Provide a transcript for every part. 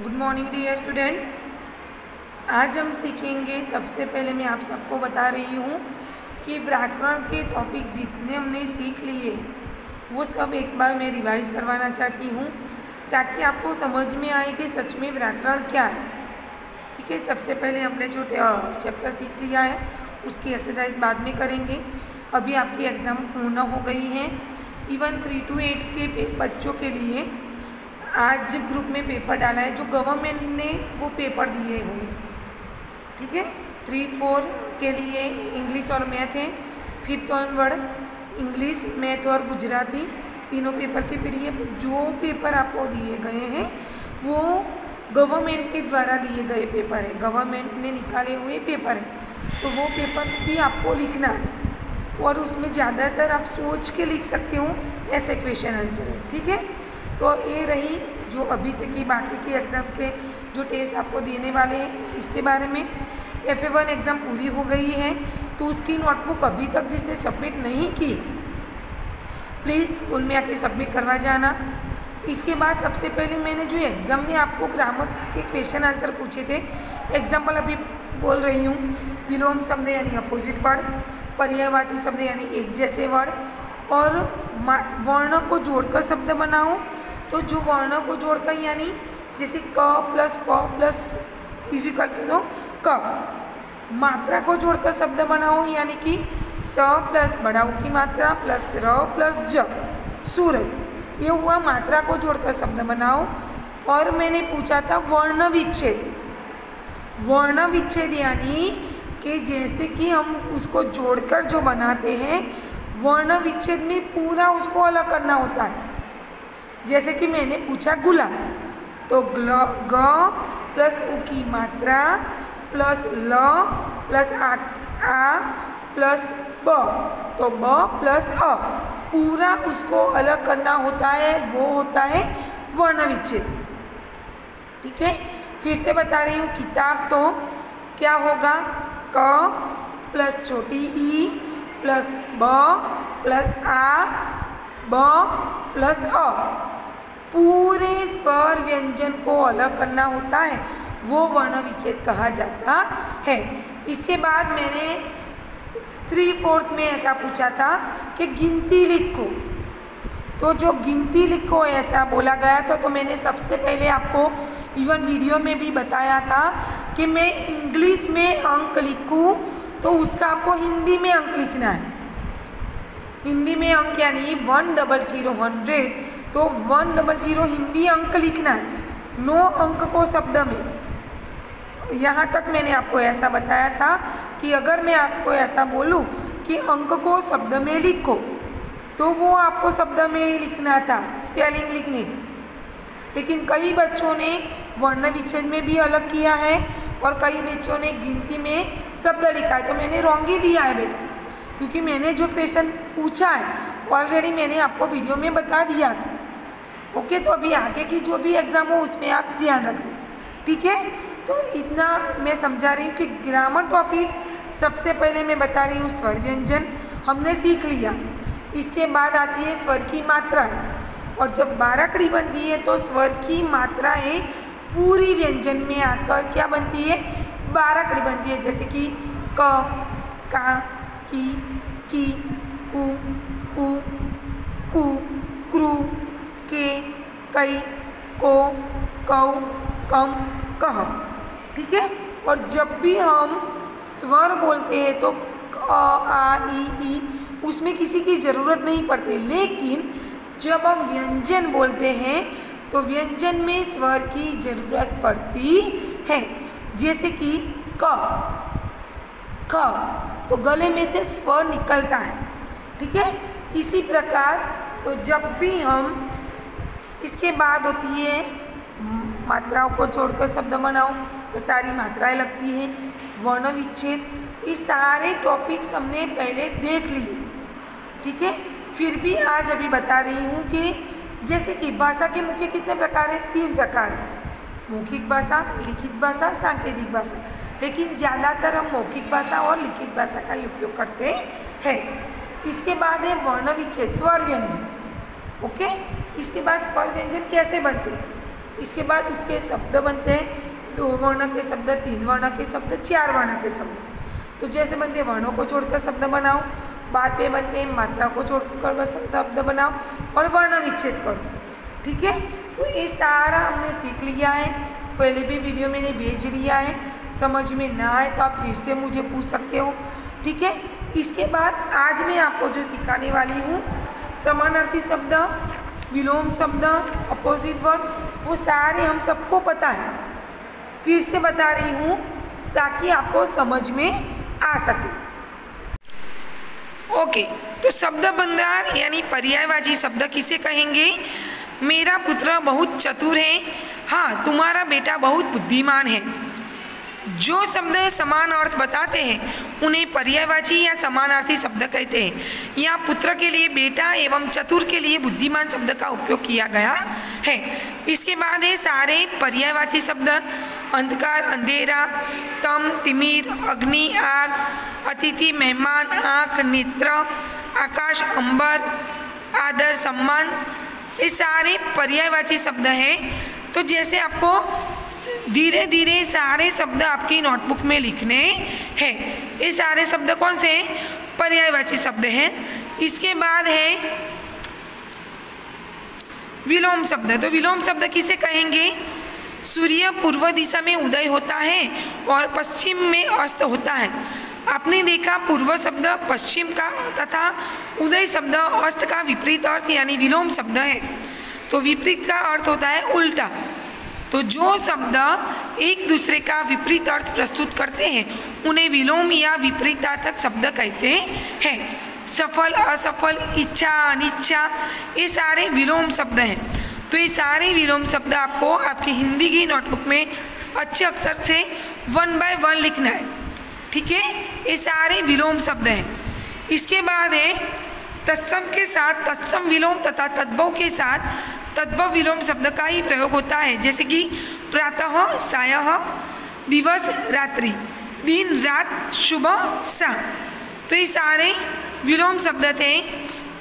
Good morning dear student. आज हम सीखेंगे, सबसे पहले मैं आप सबको बता रही हूँ कि व्याकरण के टॉपिक जितने हमने सीख लिए वो सब एक बार मैं रिवाइज करवाना चाहती हूँ ताकि आपको समझ में आए कि सच में व्याकरण क्या है। ठीक है, सबसे पहले हमने जो चैप्टर सीख लिया है उसकी एक्सरसाइज बाद में करेंगे। अभी आपकी एग्ज़ाम पूर्ण हो गई है। इवन 3 to 8 के बच्चों के लिए आज ग्रुप में पेपर डाला है जो गवर्नमेंट ने वो पेपर दिए हुए। ठीक है, 3-4 के लिए इंग्लिश और मैथ है। 5th ऑनवर्ड इंग्लिश, मैथ और गुजराती तीनों पेपर के पीडीएफ जो पेपर आपको दिए गए हैं वो गवर्नमेंट के द्वारा दिए गए पेपर है, गवर्नमेंट ने निकाले हुए पेपर है। तो वो पेपर भी आपको लिखना है और उसमें ज़्यादातर आप सोच के लिख सकते हो, ऐसे क्वेश्चन आंसर है। ठीक है, तो ये रही जो अभी तक की बाकी के एग्ज़ाम के जो टेस्ट आपको देने वाले हैं इसके बारे में। FA1 एग्ज़ाम पूरी हो गई है तो उसकी नोटबुक अभी तक जिसने सबमिट नहीं की प्लीज़ स्कूल में आके सबमिट करवा जाना। इसके बाद सबसे पहले मैंने जो एग्ज़ाम में आपको ग्रामर के क्वेश्चन आंसर पूछे थे, एग्जाम्पल अभी बोल रही हूँ। विलोम शब्द यानी अपोजिट वर्ड, पर्यायवाची शब्द यानी एक जैसे वर्ड, और वर्ण को जोड़कर शब्द बनाओ। तो जो वर्ण को जोड़कर यानी जैसे क प्लस प प्लस इजिकल टू क, मात्रा को जोड़कर शब्द बनाओ यानी कि स प्लस बड़ा की मात्रा प्लस र प्लस ज, सूरज। ये हुआ मात्रा को जोड़कर शब्द बनाओ। और मैंने पूछा था वर्ण विच्छेद। वर्ण विच्छेद यानी कि जैसे कि हम उसको जोड़कर जो बनाते हैं, वर्ण विच्छेद में पूरा उसको अलग करना होता है। जैसे कि मैंने पूछा गुलाब, तो ग प्लस उ की मात्रा प्लस ल प्लस आ प्लस ब, तो ब प्लस अ, पूरा उसको अलग करना होता है, वो होता है वर्ण विच्छेद। ठीक है, फिर से बता रही हूँ। किताब तो क्या होगा, क प्लस छोटी ई प्लस ब प्लस आ ब प्लस अ, पूरे स्वर व्यंजन को अलग करना होता है, वो वर्ण विच्छेद कहा जाता है। इसके बाद मैंने 3/4 में ऐसा पूछा था कि गिनती लिखो। तो जो गिनती लिखो ऐसा बोला गया था, तो मैंने सबसे पहले आपको इवन वीडियो में भी बताया था कि मैं इंग्लिश में अंक लिखूं तो उसका आपको हिंदी में अंक लिखना है। हिंदी में अंक यानी 100 तो 100 हिंदी अंक लिखना है, 9 अंक को शब्द में। यहाँ तक मैंने आपको ऐसा बताया था कि अगर मैं आपको ऐसा बोलूँ कि अंक को शब्द में लिखो तो वो आपको शब्द में ही लिखना था, स्पेलिंग लिखनी थी। लेकिन कई बच्चों ने वर्ण विच्छेद में भी अलग किया है और कई बच्चों ने गिनती में शब्द लिखा है। तो मैंने रॉन्ग ही दिया है बेटा, क्योंकि मैंने जो क्वेश्चन पूछा है ऑलरेडी मैंने आपको वीडियो में बता दिया था। ओके, तो अभी आगे की जो भी एग्ज़ाम हो उसमें आप ध्यान रखना। ठीक है, तो इतना मैं समझा रही हूँ कि ग्रामर टॉपिक्स सबसे पहले मैं बता रही हूँ स्वर व्यंजन हमने सीख लिया। इसके बाद आती है स्वर की मात्राएं, और जब 12 कड़ी बनती है तो स्वर की मात्राएं पूरी व्यंजन में आकर क्या बनती है, 12 कड़ी बनती है। जैसे कि क, का, की, कु, कु, क्रू, के, कई, को, कौ, कम, कह। ठीक है, और जब भी हम स्वर बोलते हैं तो आ, ई, उसमें किसी की ज़रूरत नहीं पड़ती। लेकिन जब हम व्यंजन बोलते हैं तो व्यंजन में स्वर की ज़रूरत पड़ती है। जैसे कि क, ख, तो गले में से स्वर निकलता है। ठीक है, इसी प्रकार तो जब भी हम, इसके बाद होती है मात्राओं को छोड़कर शब्द बनाओ, तो सारी मात्राएं लगती हैं। वर्ण विच्छेद, ये सारे टॉपिक्स हमने पहले देख लिए। ठीक है, फिर भी आज अभी बता रही हूँ कि जैसे कि भाषा के मुख्य कितने प्रकार हैं, 3 प्रकार हैं। मौखिक भाषा, लिखित भाषा, सांकेतिक भाषा। लेकिन ज़्यादातर हम मौखिक भाषा और लिखित भाषा का ही उपयोग करते हैं। इसके बाद है वर्ण विच्छेद, स्वर व्यंजन। ओके, इसके बाद स्वर व्यंजन कैसे बनते हैं इसके बाद उसके शब्द बनते हैं 2 वर्ण के शब्द, 3 वर्ण के शब्द, 4 वर्ण के शब्द। तो जैसे बनते हैं वर्णों को छोड़कर शब्द बनाओ, बाद में बनते हैं मात्रा को छोड़कर शब्द बनाओ और वर्ण विच्छेद करो। ठीक है, तो ये सारा हमने सीख लिया है। पहले भी वीडियो मैंने भेज दिया है, समझ में ना आए तो आप फिर से मुझे पूछ सकते हो। ठीक है, इसके बाद आज मैं आपको जो सिखाने वाली हूँ समानार्थी शब्द, विलोम शब्द, अपोजिट वर्ड, वो सारे हम सबको पता है, फिर से बता रही हूँ ताकि आपको समझ में आ सके। ओके, तो शब्द भंडार यानी पर्यायवाची शब्द किसे कहेंगे? मेरा पुत्र बहुत चतुर है, हाँ तुम्हारा बेटा बहुत बुद्धिमान है। जो शब्द समान अर्थ बताते हैं उन्हें पर्यायवाची या समानार्थी शब्द कहते हैं। यहाँ पुत्र के लिए बेटा एवं चतुर के लिए बुद्धिमान शब्द का उपयोग किया गया है। इसके बाद है सारे पर्यायवाची शब्द अंधकार, अंधेरा, तम, तिमिर, अग्नि, आग, अतिथि, मेहमान, आँख, नेत्र, आकाश, अंबर, आदर, सम्मान, ये सारे पर्यायवाची शब्द हैं। तो जैसे आपको धीरे धीरे सारे शब्द आपकी नोटबुक में लिखने हैं। ये सारे शब्द कौन से हैं? पर्यायवाची शब्द हैं। इसके बाद है विलोम शब्द। तो विलोम शब्द किसे कहेंगे? सूर्य पूर्व दिशा में उदय होता है और पश्चिम में अस्त होता है। आपने देखा पूर्व शब्द पश्चिम का तथा उदय शब्द अस्त का विपरीत अर्थ यानी विलोम शब्द है। तो विपरीत का अर्थ होता है उल्टा। तो जो शब्द एक दूसरे का विपरीत अर्थ प्रस्तुत करते हैं उन्हें विलोम या विपरीतार्थक शब्द कहते हैं। सफल, असफल, इच्छा, अनिच्छा, ये सारे विलोम शब्द हैं। तो ये सारे विलोम शब्द आपको आपकी हिंदी की नोटबुक में अच्छे अक्षर से 1 by 1 लिखना है। ठीक है, ये सारे विलोम शब्द हैं। इसके बाद है तत्सम के साथ तत्सम विलोम तथा तद्भव के साथ तद्भव विलोम शब्द का ही प्रयोग होता है। जैसे कि प्रातः, सायः, दिवस, रात्रि, दिन, रात, सुबह, शाम। तो ये सारे विलोम शब्द थे।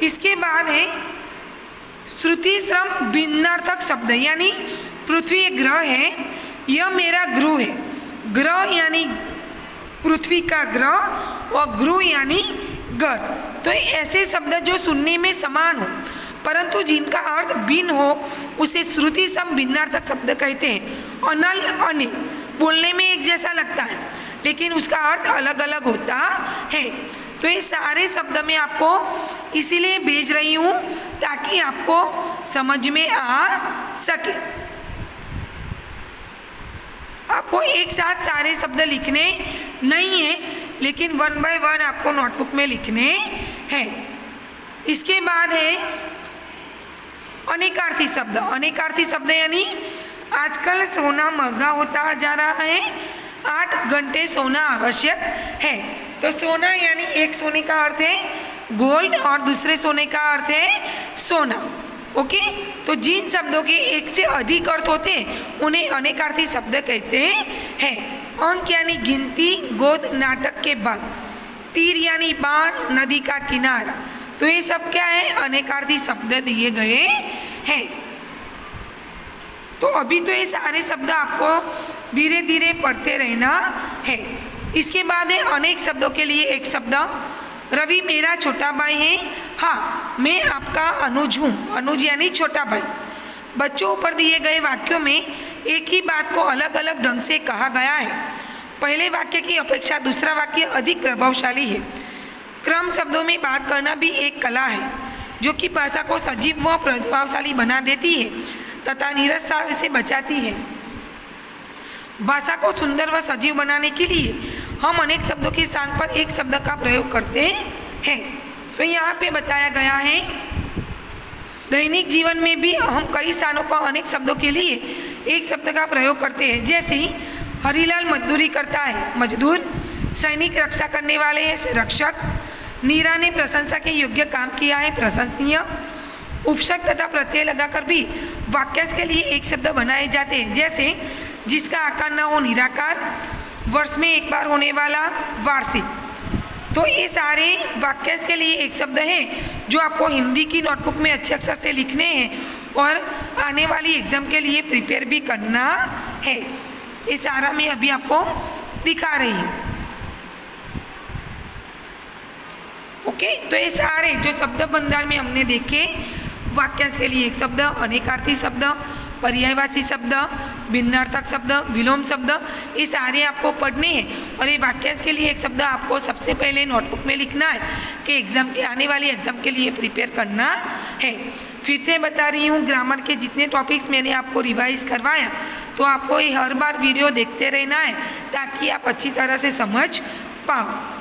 इसके बाद है श्रुति श्रम भिन्नार्थक शब्द, यानी पृथ्वी एक ग्रह है, यह मेरा गुरु है। ग्रह यानी पृथ्वी का ग्रह और गुरु यानी घर। तो ऐसे शब्द जो सुनने में समान हो परंतु जिनका अर्थ भिन्न हो उसे श्रुति सम भिन्नार्थक शब्द कहते हैं। अनल, अनिल बोलने में एक जैसा लगता है लेकिन उसका अर्थ अलग अलग होता है। तो ये सारे शब्द मैं आपको इसीलिए भेज रही हूँ ताकि आपको समझ में आ सके। आपको एक साथ सारे शब्द लिखने नहीं है लेकिन 1 by 1 आपको नोटबुक में लिखने हैं। इसके बाद है अनेकार्थी शब्द। अनेकार्थी शब्द यानी आजकल सोना महंगा होता जा रहा है, 8 घंटे सोना आवश्यक है। तो सोना यानी एक सोने का अर्थ है गोल्ड और दूसरे सोने का अर्थ है सोना। ओके, तो जिन शब्दों के एक से अधिक अर्थ होते हैं उन्हें अनेकार्थी शब्द कहते हैं। अंक यानी गिनती, गोद नाटक के भाग, तीर यानी बाण, नदी का किनारा। तो ये सब क्या है? अनेकार्थी शब्द दिए गए हैं। तो अभी तो ये सारे शब्द आपको धीरे धीरे पढ़ते रहना है। इसके बाद है अनेक शब्दों के लिए एक शब्द। रवि मेरा छोटा भाई है, हाँ मैं आपका अनुज हूँ। अनुज यानी छोटा भाई। बच्चों पर दिए गए वाक्यों में एक ही बात को अलग अलग ढंग से कहा गया है। पहले वाक्य की अपेक्षा दूसरा वाक्य अधिक प्रभावशाली है। क्रम शब्दों में बात करना भी एक कला है जो कि भाषा को सजीव व प्रभावशाली बना देती है तथा नीरसता से बचाती है। भाषा को सुंदर व सजीव बनाने के लिए हम अनेक शब्दों के स्थान पर एक शब्द का प्रयोग करते हैं। तो यहाँ पे बताया गया है दैनिक जीवन में भी हम कई स्थानों पर अनेक शब्दों के लिए एक शब्द का प्रयोग करते हैं। जैसे हरीलाल मजदूरी करता है, मजदूर। सैनिक रक्षा करने वाले हैं, रक्षक। नीरा ने प्रशंसा के योग्य काम किया है, प्रशंसनीय। उपसर्ग तथा प्रत्यय लगाकर भी वाक्यांश के लिए एक शब्द बनाए जाते हैं। जैसे जिसका आकार न हो, निराकार। वर्ष में एक बार होने वाला, वार्षिक। तो ये सारे वाक्यांश के लिए एक शब्द हैं जो आपको हिंदी की नोटबुक में अच्छे अक्षर से लिखने हैं और आने वाली एग्ज़ाम के लिए प्रिपेयर भी करना है। ये सारा मैं अभी आपको दिखा रही हूँ। ओके, तो ये सारे जो शब्द भंडार में हमने देखे, वाक्यांश के लिए एक शब्द, अनेकार्थी शब्द, पर्यायवाची शब्द, भिन्नार्थक शब्द, विलोम शब्द, ये सारे आपको पढ़ने हैं। और ये वाक्यांश के लिए एक शब्द आपको सबसे पहले नोटबुक में लिखना है कि एग्जाम के आने वाली एग्जाम के लिए प्रिपेयर करना है। फिर से बता रही हूँ, ग्रामर के जितने टॉपिक्स मैंने आपको रिवाइज करवाया, तो आपको ये हर बार वीडियो देखते रहना है ताकि आप अच्छी तरह से समझ पाओ।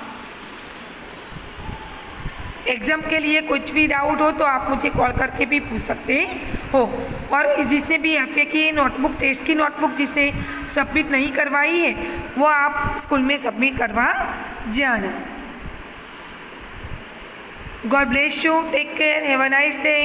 एग्ज़ाम के लिए कुछ भी डाउट हो तो आप मुझे कॉल करके भी पूछ सकते हो। और जिसने भी एफए की नोटबुक, टेस्ट की नोटबुक जिसने सबमिट नहीं करवाई है, वो आप स्कूल में सबमिट करवा जाना। God bless you, take care, have a nice day.